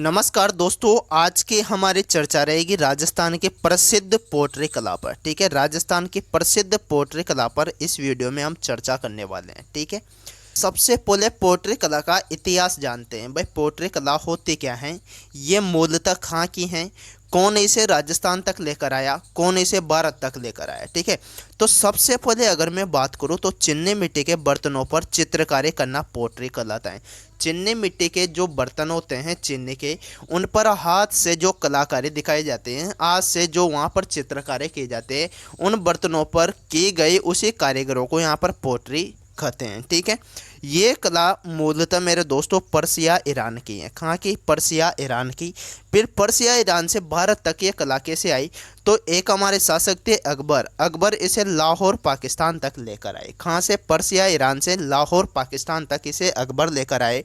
नमस्कार दोस्तों, आज की हमारी चर्चा रहेगी राजस्थान के प्रसिद्ध पोट्री कला पर। ठीक है, राजस्थान की प्रसिद्ध पोट्री कला पर इस वीडियो में हम चर्चा करने वाले हैं। ठीक है, सबसे पहले पोट्री कला का इतिहास जानते हैं। भाई पोट्री कला होती क्या है, ये मूलतः कहाँ की हैं, कौन इसे राजस्थान तक लेकर आया, कौन इसे भारत तक लेकर आया। ठीक है, तो सबसे पहले अगर मैं बात करूँ तो चीनी मिट्टी के बर्तनों पर चित्रकारी करना पोट्री कहलाता है। चीनी मिट्टी के जो बर्तन होते हैं चीनी के, उन पर हाथ से जो कलाकारी दिखाई जाते हैं, आज से जो वहाँ पर चित्रकारी किए जाते हैं, उन बर्तनों पर की गई उसी कारीगरों को यहाँ पर पोट्री कहते हैं। ठीक है, ये कला मूलतः मेरे दोस्तों पर्सिया ईरान की है। कहाँ की? पर्सिया ईरान की। फिर पर्सिया ईरान से भारत तक ये कला कैसे आई, तो एक हमारे शासक थे अकबर इसे लाहौर पाकिस्तान तक लेकर आए। कहाँ से? पर्सिया ईरान से लाहौर पाकिस्तान तक इसे अकबर लेकर आए।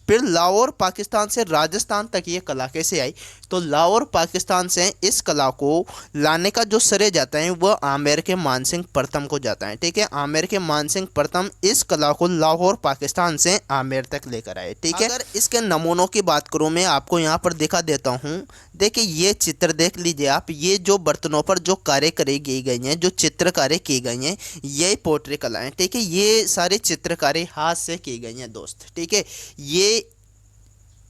फिर लाहौर पाकिस्तान से राजस्थान तक ये कला कैसे आई, तो लाहौर पाकिस्तान से इस कला को लाने का जो श्रेय जाता है वह आमेर के मानसिंह प्रथम को जाता है। ठीक है, आमेर के मानसिंह प्रथम इस कला को लाहौर पाकिस्तान से आमेर तक लेकर आए। ठीक है, अगर इसके नमूनों की बात करूँ मैं आपको यहाँ पर दिखा देता हूँ। देखिए ये चित्र देख लीजिए आप, ये जो बर्तनों पर जो कारीगरी की गई हैं, जो चित्रकारी की गई हैं, ये पोट्री कला है। ठीक है, ये सारी चित्रकारी हाथ से की गई हैं दोस्त। ठीक है, ये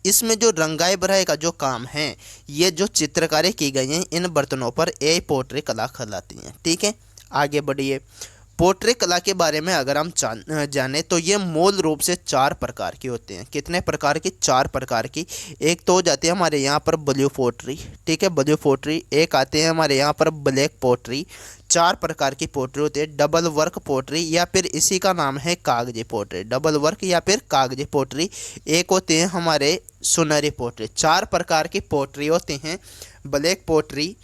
इसमें जो रंगाई बढ़ाई का जो काम है, ये जो चित्रकारी की गई है इन बर्तनों पर, ये पोट्री कला कहलाती है। ठीक है, आगे बढ़िए। पोट्री कला के बारे में अगर हम जाने तो ये मूल रूप से 4 प्रकार की होती हैं। कितने प्रकार की? 4 प्रकार की। एक तो हो जाती है हमारे यहाँ पर ब्लू पोट्री। ठीक है, ब्लू पोट्री। एक आते हैं हमारे यहाँ पर ब्लैक पोट्री। 4 प्रकार की पोट्री होती है। डबल वर्क पोट्री या फिर इसी का नाम है कागजी पोट्री। डबल वर्क या फिर कागजी पोट्री। एक होते हैं हमारे सुनहरी पोट्री। 4 प्रकार की पोट्री होती हैं। Black pottery,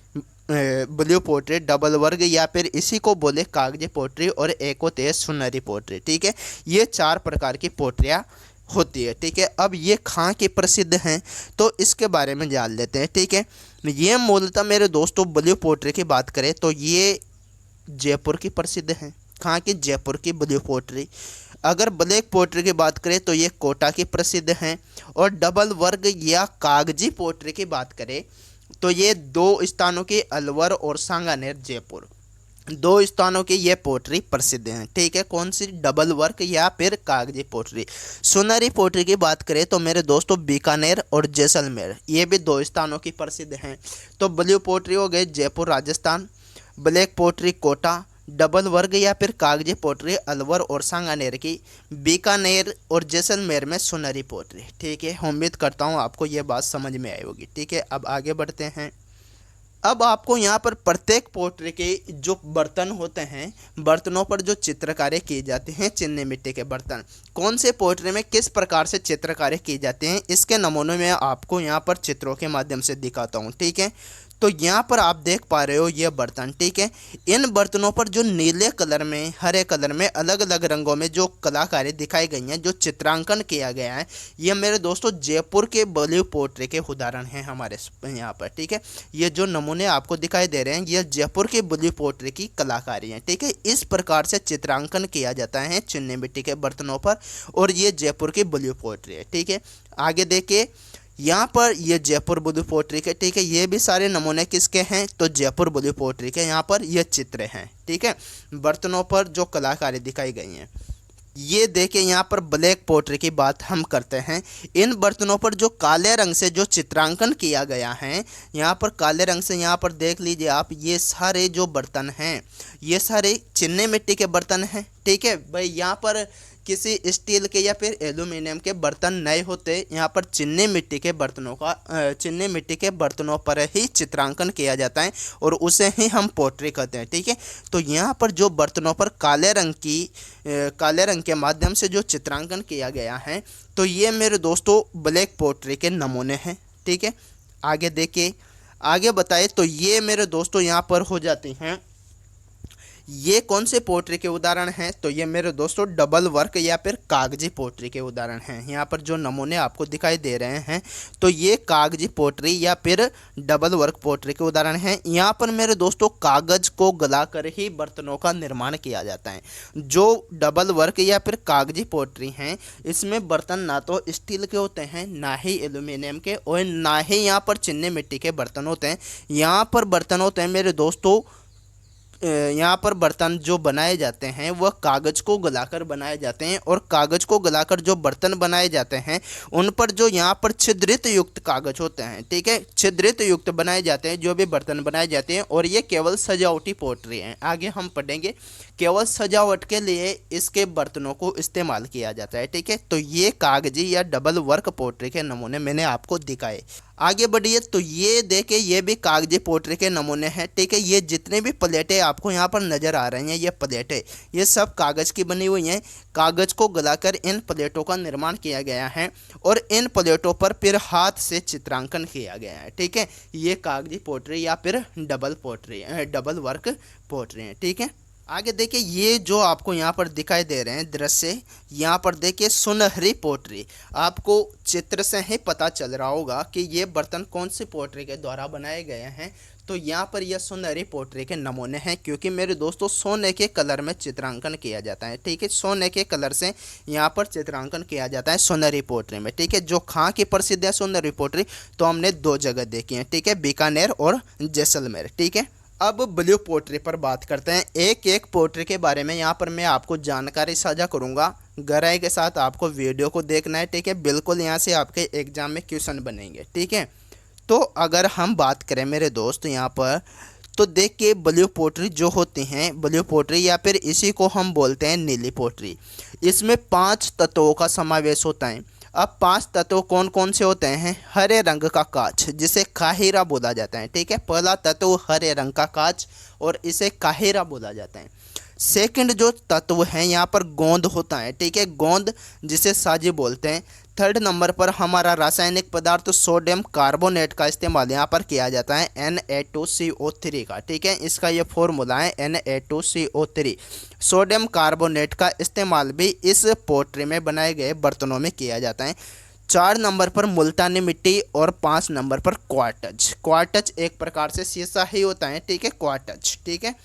blue pottery, double वर्ग या फिर इसी को बोले कागजी पोट्री, और एक होती है सुनहरी पोट्री। ठीक है, ये 4 प्रकार की पोट्रियाँ होती है। ठीक है, अब ये कहाँ की प्रसिद्ध हैं तो इसके बारे में जान लेते हैं। ठीक है, ये मूलतः मेरे दोस्तों ब्लू पोट्री की बात करें तो ये जयपुर की प्रसिद्ध हैं। कहाँ की? जयपुर की ब्लू पोट्री। अगर ब्लैक पोट्री की बात करें तो ये कोटा की प्रसिद्ध हैं। और डबल वर्ग या कागजी पोट्री की बात करें तो ये 2 स्थानों के, अलवर और सांगानेर जयपुर, 2 स्थानों की ये पोट्री प्रसिद्ध हैं। ठीक है, कौन सी? डबल वर्क या फिर कागजी पोट्री। सुनहरी पोट्री की बात करें तो मेरे दोस्तों बीकानेर और जैसलमेर, ये भी 2 स्थानों की प्रसिद्ध हैं। तो ब्लू पोट्री हो गए Jaipur Rajasthan, black pottery Kota, double वर्ग या फिर कागजी पोट्री अलवर और सांगानेर की, बीकानेर और जैसलमेर में सुनहरी पोट्री। ठीक है, उम्मीद करता हूँ आपको ये बात समझ में आई होगी। ठीक है, अब आगे बढ़ते हैं। अब आपको यहाँ पर प्रत्येक पोट्री के जो बर्तन होते हैं, बर्तनों पर जो चित्रकारी की जाती हैं, चीनी मिट्टी के बर्तन, कौन से पोट्री में किस प्रकार से चित्रकारी की जाती हैं, इसके नमूने में आपको यहाँ पर चित्रों के माध्यम से दिखाता हूँ। ठीक है, तो यहाँ पर आप देख पा रहे हो ये बर्तन। ठीक है, इन बर्तनों पर जो नीले कलर में, हरे कलर में, अलग अलग रंगों में जो कलाकारी दिखाई गई हैं, जो चित्रांकन किया गया है, ये मेरे दोस्तों जयपुर के ब्लू पोट्री के उदाहरण हैं हमारे यहाँ पर। ठीक है, ये जो नमूने आपको दिखाई दे रहे हैं ये जयपुर के ब्लू पोट्री की कलाकारी हैं। ठीक है, इस प्रकार से चित्रांकन किया जाता है चीनी मिट्टी के बर्तनों पर, और ये जयपुर की ब्लू पोट्री है। ठीक है, आगे देखिए यहाँ पर ये जयपुर ब्लू पोट्री के। ठीक है, ये भी सारे नमूने किसके हैं, तो जयपुर ब्लू पोट्री के। यहाँ पर ये चित्र हैं। ठीक है, बर्तनों पर जो कलाकारी दिखाई गई हैं। ये देखिए यहाँ पर ब्लैक पोट्री की बात हम करते हैं। इन बर्तनों पर जो काले रंग से जो चित्रांकन किया गया है, यहाँ पर काले रंग से, यहाँ पर देख लीजिए आप, ये सारे जो बर्तन हैं ये सारे चीनी मिट्टी के बर्तन हैं। ठीक है भाई, यहाँ पर किसी स्टील के या फिर एल्यूमिनियम के बर्तन नहीं होते। यहाँ पर चीनी मिट्टी के बर्तनों का, चीनी मिट्टी के बर्तनों पर ही चित्रांकन किया जाता है और उसे ही हम पोट्री कहते हैं। ठीक है, तो यहाँ पर जो बर्तनों पर काले रंग के माध्यम से जो चित्रांकन किया गया है, तो ये मेरे दोस्तों ब्लैक पोट्री के नमूने हैं। ठीक है, आगे देखिए, आगे बताए तो ये मेरे दोस्तों यहाँ पर हो जाती हैं, ये कौन से पोट्री के उदाहरण हैं? तो ये मेरे दोस्तों डबल वर्क या फिर कागजी पोट्री के उदाहरण हैं। यहाँ पर जो नमूने आपको दिखाई दे रहे हैं तो ये कागजी पोट्री या फिर डबल वर्क पोट्री के उदाहरण हैं। यहाँ पर मेरे दोस्तों कागज को गलाकर ही बर्तनों का निर्माण किया जाता है। जो डबल वर्क या फिर कागजी पोट्री हैं इसमें बर्तन ना तो स्टील के होते हैं, ना ही एल्यूमिनियम के, और ना ही यहाँ पर चीनी मिट्टी के बर्तन होते हैं। यहाँ पर बर्तन होते हैं मेरे दोस्तों, यहाँ पर बर्तन जो बनाए जाते हैं वह कागज़ को गलाकर बनाए जाते हैं, और कागज़ को गलाकर जो बर्तन बनाए जाते हैं उन पर जो यहाँ पर छिद्रित युक्त कागज़ होते हैं, ठीक है, छिद्रित युक्त बनाए जाते हैं जो भी बर्तन बनाए जाते हैं, और ये केवल सजावटी पोट्री हैं। आगे हम पढ़ेंगे केवल सजावट के लिए इसके बर्तनों को इस्तेमाल किया जाता है, ठीक है। तो ये कागजी या डबल वर्क पोट्री के नमूने मैंने आपको दिखाए। आगे बढ़िए, तो ये देखे ये भी कागजी पोट्री के नमूने हैं, ठीक है। ये जितने भी प्लेटें आपको यहाँ पर नज़र आ रही हैं, ये प्लेटें ये सब कागज़ की बनी हुई हैं। कागज़ को गलाकर इन प्लेटों का निर्माण किया गया है, और इन प्लेटों पर फिर हाथ से चित्रांकन किया गया है, ठीक है। ये कागजी पोट्री या फिर डबल वर्क पोट्री है, ठीक है। आगे देखिए ये जो आपको यहाँ पर दिखाई दे रहे हैं दृश्य, यहाँ पर देखिए सुनहरी पोट्री। आपको चित्र से ही पता चल रहा होगा कि ये बर्तन कौन सी पोट्री के द्वारा बनाए गए हैं। तो यहाँ पर यह सुनहरी पोट्री के नमूने हैं, क्योंकि मेरे दोस्तों सोने के कलर में चित्रांकन किया जाता है, ठीक है। सोने के कलर से यहाँ पर चित्रांकन किया जाता है सुनहरी पोट्री में, ठीक है। जो खां की प्रसिद्ध है सुनहरी पोट्री, तो हमने 2 जगह देखी है, ठीक है, बीकानेर और जैसलमेर, ठीक है। अब ब्लू पोट्री पर बात करते हैं। एक एक पोट्री के बारे में यहाँ पर मैं आपको जानकारी साझा करूँगा। गहराई के साथ आपको वीडियो को देखना है, ठीक है। बिल्कुल यहाँ से आपके एग्जाम में क्वेश्चन बनेंगे, ठीक है। तो अगर हम बात करें मेरे दोस्त यहाँ पर, तो देखिए ब्लू पोट्री जो होती हैं, ब्लू पोट्री या फिर इसी को हम बोलते हैं नीली पोट्री, इसमें 5 तत्वों का समावेश होता है। अब 5 तत्व कौन कौन से होते हैं? हरे रंग का कांच, जिसे काहिरा बोला जाता है, ठीक है। पहला तत्व हरे रंग का कांच, और इसे काहिरा बोला जाता है। सेकंड जो तत्व है यहाँ पर गोंद होता है, ठीक है, गोंद, जिसे साजी बोलते हैं। थर्ड नंबर पर हमारा रासायनिक पदार्थ सोडियम कार्बोनेट का इस्तेमाल यहाँ पर किया जाता है, Na2CO3 का, ठीक है। इसका ये फॉर्मूला है Na2CO3। सोडियम कार्बोनेट का इस्तेमाल भी इस पोट्री में बनाए गए बर्तनों में किया जाता है। 4 नंबर पर मुल्तानी मिट्टी, और 5 नंबर पर क्वार्टज। क्वार्टज एक प्रकार से शीशा ही होता है, ठीक है, क्वार्टज, ठीक है।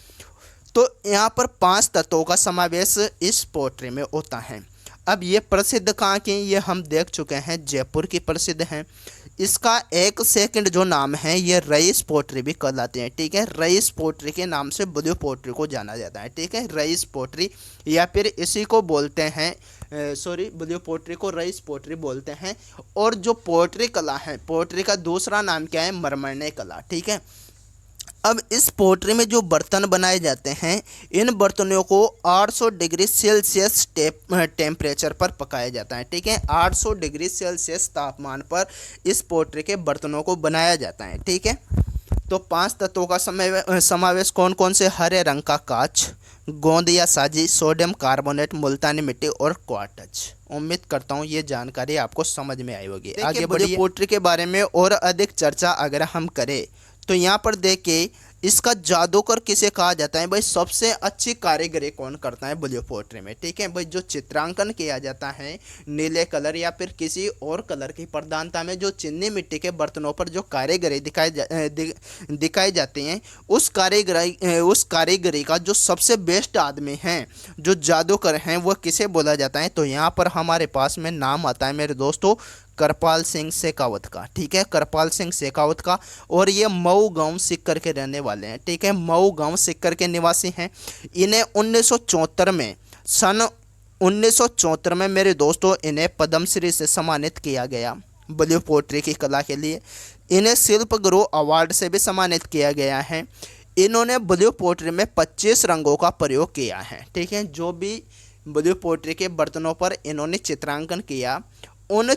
तो यहाँ पर 5 तत्वों का समावेश इस पोट्री में होता है। अब ये प्रसिद्ध कहाँ की, ये हम देख चुके हैं, जयपुर की प्रसिद्ध हैं। इसका एक सेकंड जो नाम है ये रईस पोट्री भी कहलाते हैं, ठीक है। रईस पोट्री के नाम से ब्लू पोट्री को जाना जाता है, ठीक है, रईस पोट्री, या फिर इसी को बोलते हैं ब्लू पोट्री को रईस पोट्री बोलते हैं। और जो पोट्री कला है, पोट्री का दूसरा नाम क्या है? मरमरने कला, ठीक है। अब इस पोट्री में जो बर्तन बनाए जाते हैं, इन बर्तनों को 800 डिग्री सेल्सियस टेम्परेचर पर पकाया जाता है, ठीक है। 800 डिग्री सेल्सियस तापमान पर इस पोट्री के बर्तनों को बनाया जाता है, ठीक है। तो 5 तत्वों का समावेश कौन कौन से? हरे रंग का कांच, गोंद या साजी, सोडियम कार्बोनेट, मुल्तानी मिट्टी और क्वार्टज। उम्मीद करता हूँ ये जानकारी आपको समझ में आई होगी। आगे बढ़िए, पोट्री के बारे में और अधिक चर्चा अगर हम करें तो यहाँ पर देखिए इसका जादूगर किसे कहा जाता है? भाई सबसे अच्छी कारीगरी कौन करता है ब्लू पोट्री में, ठीक है। भाई जो चित्रांकन किया जाता है नीले कलर या फिर किसी और कलर की प्रधानता में, जो चीनी मिट्टी के बर्तनों पर जो कारीगरी दिखाई जाती हैं, उस कारीगरी का जो सबसे बेस्ट आदमी हैं, जो जादूगर हैं, वह किसे बोला जाता है? तो यहाँ पर हमारे पास में नाम आता है मेरे दोस्तों कृपाल सिंह शेखावत का, ठीक है, कृपाल सिंह शेखावत का। और ये मऊ गांव सिक्कर के रहने वाले हैं, ठीक है, मऊ गांव सिक्कर के निवासी हैं। इन्हें 1974 में, सन 1974 में मेरे दोस्तों इन्हें पद्मश्री से सम्मानित किया गया ब्लू पोट्री की कला के लिए। इन्हें शिल्प गुरु अवार्ड से भी सम्मानित किया गया है। इन्होंने ब्लू पोट्री में 25 रंगों का प्रयोग किया है, ठीक है। जो भी ब्लू पोट्री के बर्तनों पर इन्होंने चित्रांकन किया, उन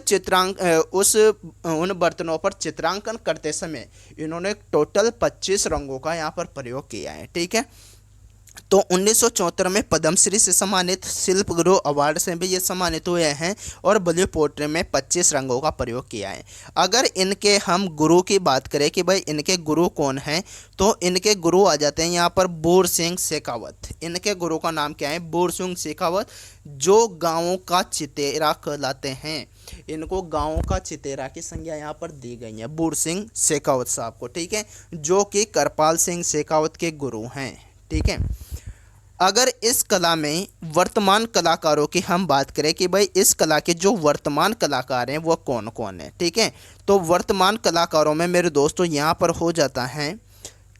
बर्तनों पर चित्रांकन करते समय इन्होंने टोटल 25 रंगों का यहाँ पर प्रयोग किया है, ठीक है। तो 1974 में पद्मश्री से सम्मानित, शिल्प गुरु अवार्ड से भी ये सम्मानित हुए हैं और ब्लू पोट्री में 25 रंगों का प्रयोग किया है। अगर इनके हम गुरु की बात करें कि भाई इनके गुरु कौन हैं, तो इनके गुरु आ जाते हैं यहाँ पर बूढ़ सिंह शेखावत। इनके गुरु का नाम क्या है? बूढ़ सिंह शेखावत, जो गाँवों का चितेरा कहलाते हैं। इनको गाँवों का चितेरा की संज्ञा यहाँ पर दी गई है, बूढ़ सिंह शेखावत साहब को, ठीक है, जो कि कृपाल सिंह शेखावत के गुरु हैं, ठीक है। अगर इस कला में वर्तमान कलाकारों की हम बात करें कि भाई इस कला के जो वर्तमान कलाकार हैं वो कौन कौन है, ठीक है, तो वर्तमान कलाकारों में मेरे दोस्तों यहाँ पर हो जाता है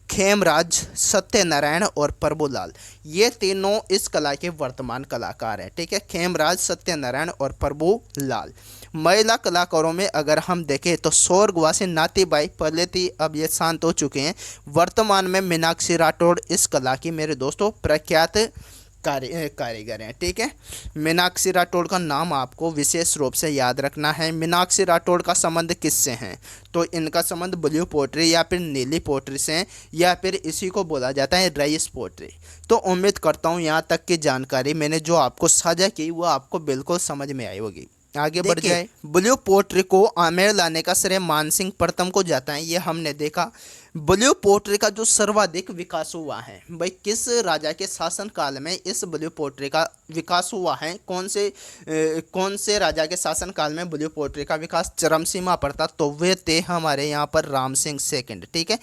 खेमराज, सत्यनारायण और प्रभुलाल। ये तीनों इस कला के वर्तमान कलाकार हैं, ठीक है, खेमराज, सत्यनारायण और प्रभुलाल। महिला कलाकारों में अगर हम देखें तो स्वर्गवासी नातीबाई पहले थी, अब ये शांत हो चुके हैं। वर्तमान में मीनाक्षी राठौड़ इस कला की मेरे दोस्तों प्रख्यात कारीगर हैं, ठीक है। मीनाक्षी राठौड़ का नाम आपको विशेष रूप से याद रखना है। मीनाक्षी राठौड़ का संबंध किससे है? तो इनका संबंध ब्लू पोट्री या फिर नीली पोट्री से है, या फिर इसी को बोला जाता है रईस पोट्री। तो उम्मीद करता हूँ यहाँ तक की जानकारी मैंने जो आपको साझा की वो आपको बिल्कुल समझ में आई होगी। आगे बढ़ जाए, ब्लू पोट्री को आमेर लाने का श्रेय मानसिंह प्रथम को जाता है, ये हमने देखा। ब्लू पोट्री का जो सर्वाधिक विकास हुआ है, भाई किस राजा के शासन काल में इस ब्लू पोट्री का विकास हुआ है? कौन से राजा के शासन काल में ब्लू पोट्री का विकास चरम सीमा पर था? तो वे थे हमारे यहाँ पर राम सिंह सेकंड, ठीक है।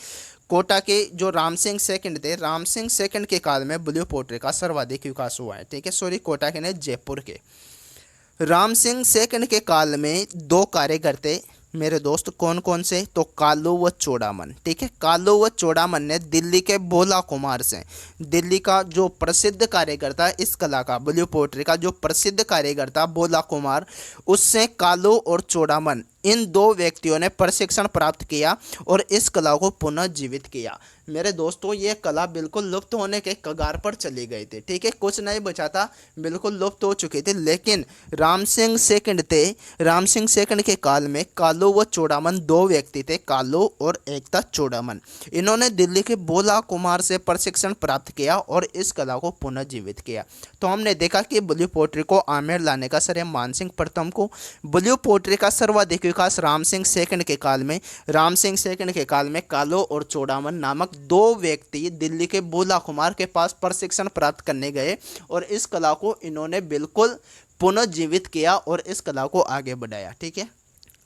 कोटा के जो राम सिंह सेकंड थे, राम सिंह सेकंड के काल में ब्लू पोट्री का सर्वाधिक विकास हुआ है, ठीक है। सॉरी, कोटा के नहीं, जयपुर के। राम सिंह सेकंड के काल में दो कारीगर थे मेरे दोस्त, कौन कौन से? तो कालू व चोड़ामन, ठीक है। कालू व चोड़ामन ने दिल्ली के भोला कुमार से, दिल्ली का जो प्रसिद्ध कारीगर था इस कला का, ब्लू पोट्री का जो प्रसिद्ध कारीगर था भोला कुमार, उससे कालू और चोड़ामन इन दो व्यक्तियों ने प्रशिक्षण प्राप्त किया और इस कला को पुनः जीवित किया। मेरे दोस्तों, ये कला बिल्कुल लुप्त होने के कगार पर चली गई थी, ठीक है, कुछ नहीं बचा था, बिल्कुल लुप्त हो चुकी थी। लेकिन राम सिंह सेकंड थे, राम सिंह सेकंड के काल में कालू व चोड़ामन दो व्यक्ति थे, कालू और एक था चोड़ामन। इन्होंने दिल्ली के भोला कुमार से प्रशिक्षण प्राप्त किया और इस कला को पुनः जीवित किया। तो हमने देखा कि ब्लू पोट्री को आमेर लाने का श्रेय मानसिंह प्रथम को, ब्लू पोट्री का सर्वाधिक विकास राम सिंह सेकंड के काल में, राम सिंह सेकंड के काल में कालो और चोड़ामन नामक दो व्यक्ति दिल्ली के भोला कुमार के पास प्रशिक्षण प्राप्त करने गए और इस कला को इन्होंने बिल्कुल पुनर्जीवित किया और इस कला को आगे बढ़ाया, ठीक है।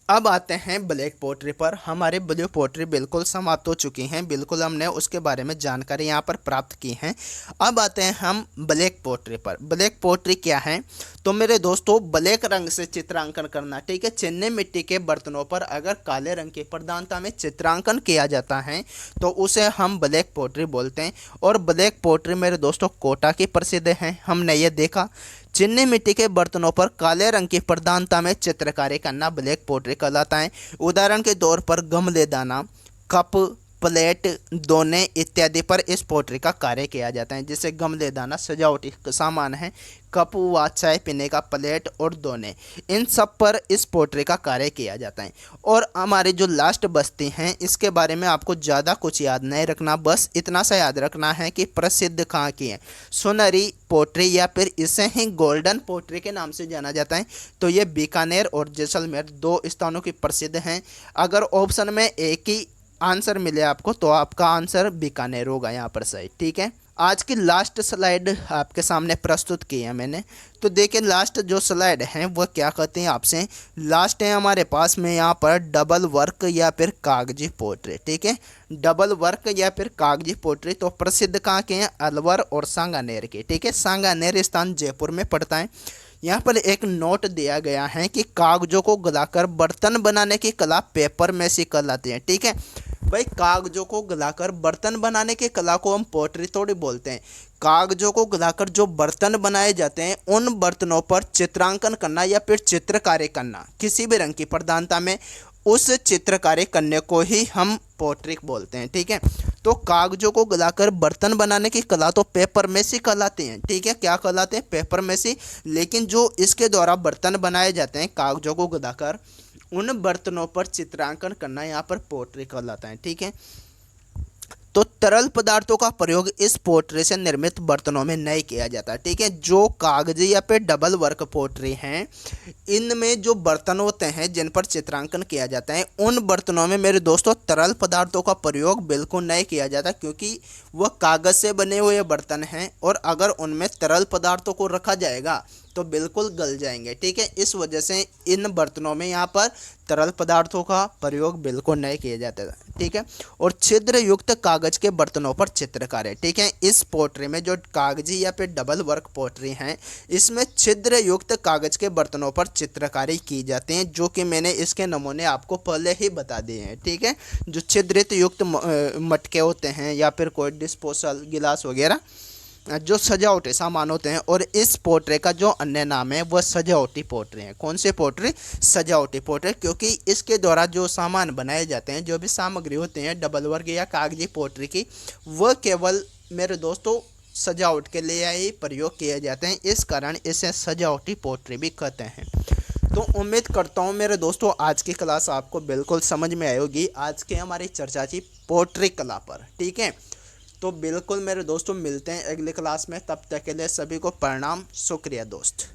अब आते हैं ब्लैक पोट्री पर। हमारे ब्लू पोट्री बिल्कुल समाप्त हो चुकी हैं, बिल्कुल हमने उसके बारे में जानकारी यहाँ पर प्राप्त की है। अब आते हैं हम ब्लैक पोट्री पर। ब्लैक पोट्री क्या है? तो मेरे दोस्तों, ब्लैक रंग से चित्रांकन करना, ठीक है। चीनी मिट्टी के बर्तनों पर अगर काले रंग की प्रधानता में चित्रांकन किया जाता है तो उसे हम ब्लैक पोट्री बोलते हैं। और ब्लैक पोट्री मेरे दोस्तों कोटा की प्रसिद्ध है, हमने ये देखा। चीनी मिट्टी के बर्तनों पर काले रंग की प्रधानता में चित्रकारी करना ब्लैक पोट्री कहलाता है। उदाहरण के तौर पर गमले दाना, कप, प्लेट, दोने इत्यादि पर इस पोट्री का कार्य किया जाता है। जैसे गमले दाना सजावटी सामान है, कप व चाय पीने का प्लेट और दोने, इन सब पर इस पोट्री का कार्य किया जाता है। और हमारी जो लास्ट बस्ती हैं इसके बारे में आपको ज़्यादा कुछ याद नहीं रखना, बस इतना सा याद रखना है कि प्रसिद्ध कहाँ की है, सुनहरी पोट्री या फिर इसे ही गोल्डन पोट्री के नाम से जाना जाता है। तो ये बीकानेर और जैसलमेर दो स्थानों की प्रसिद्ध हैं। अगर ऑप्शन में एक ही आंसर मिले आपको तो आपका आंसर बीकानेर होगा यहाँ पर सही, ठीक है। आज की लास्ट स्लाइड आपके सामने प्रस्तुत की है मैंने, तो देखिए लास्ट जो स्लाइड है वो क्या कहते हैं आपसे। लास्ट है हमारे पास में यहाँ पर डबल वर्क या फिर कागजी पोट्री, ठीक है। डबल वर्क या फिर कागजी पोट्री तो प्रसिद्ध कहाँ के हैं? अलवर और सांगानेर के, ठीक है। सांगानेर स्थान जयपुर में पड़ता है। यहाँ पर एक नोट दिया गया है कि कागजों को गलाकर बर्तन बनाने की कला पेपर मैसी कहलाती है, ठीक है। भाई कागजों को गलाकर बर्तन बनाने की कला को हम पोट्री थोड़ी बोलते हैं। कागजों को गलाकर जो बर्तन बनाए जाते हैं उन बर्तनों पर चित्रांकन करना या फिर चित्रकारी करना किसी भी रंग की प्रधानता में, उस चित्रकारी करने को ही हम पोट्री बोलते हैं, ठीक है। तो कागजों को गलाकर बर्तन बनाने की कला तो पेपर मैसी कहलाती हैं, ठीक है। क्या कहलाते हैं? पेपर मैसी। लेकिन जो इसके द्वारा बर्तन बनाए जाते हैं कागजों को गलाकर, उन बर्तनों पर चित्रांकन करना यहाँ पर पोट्री कहलाता है, ठीक है। तो तरल पदार्थों का प्रयोग इस पोट्री से निर्मित बर्तनों में नहीं किया जाता। ठीक है, जो कागजी या फिर डबल वर्क पोट्री हैं, इनमें जो बर्तन होते हैं जिन पर चित्रांकन किया जाता है, उन बर्तनों में मेरे दोस्तों तरल पदार्थों का प्रयोग बिल्कुल नहीं किया जाता, क्योंकि वह कागज से बने हुए बर्तन हैं और अगर उनमें तरल पदार्थों को रखा जाएगा तो बिल्कुल गल जाएंगे। ठीक है, इस वजह से इन बर्तनों में यहाँ पर तरल पदार्थों का प्रयोग बिल्कुल नहीं किया जाता है। ठीक है, और छिद्र युक्त कागज के बर्तनों पर चित्रकारी। ठीक है, इस पोट्री में जो कागजी या फिर डबल वर्क पोट्री हैं, इसमें छिद्र युक्त कागज के बर्तनों पर चित्रकारी की जाती है, जो कि मैंने इसके नमूने आपको पहले ही बता दिए हैं। ठीक है, जो छिद्रित युक्त मटके होते हैं या फिर कोई डिस्पोजल गिलास वगैरह जो सजावटी सामान होते हैं, और इस पोट्री का जो अन्य नाम है वह सजावटी पोट्री है। कौन से पोट्री? सजावटी पोट्री, क्योंकि इसके द्वारा जो सामान बनाए जाते हैं, जो भी सामग्री होते हैं डबल वर्ग या कागजी पोट्री की, वह केवल मेरे दोस्तों सजावट के लिए ही प्रयोग किए जाते हैं। इस कारण इसे सजावटी पोट्री भी कहते हैं। तो उम्मीद करता हूँ मेरे दोस्तों आज की क्लास आपको बिल्कुल समझ में आई होगी। आज की हमारी चर्चा थी पोट्री कला पर। ठीक है, तो बिल्कुल मेरे दोस्तों मिलते हैं अगली क्लास में। तब तक के लिए सभी को प्रणाम, शुक्रिया दोस्त।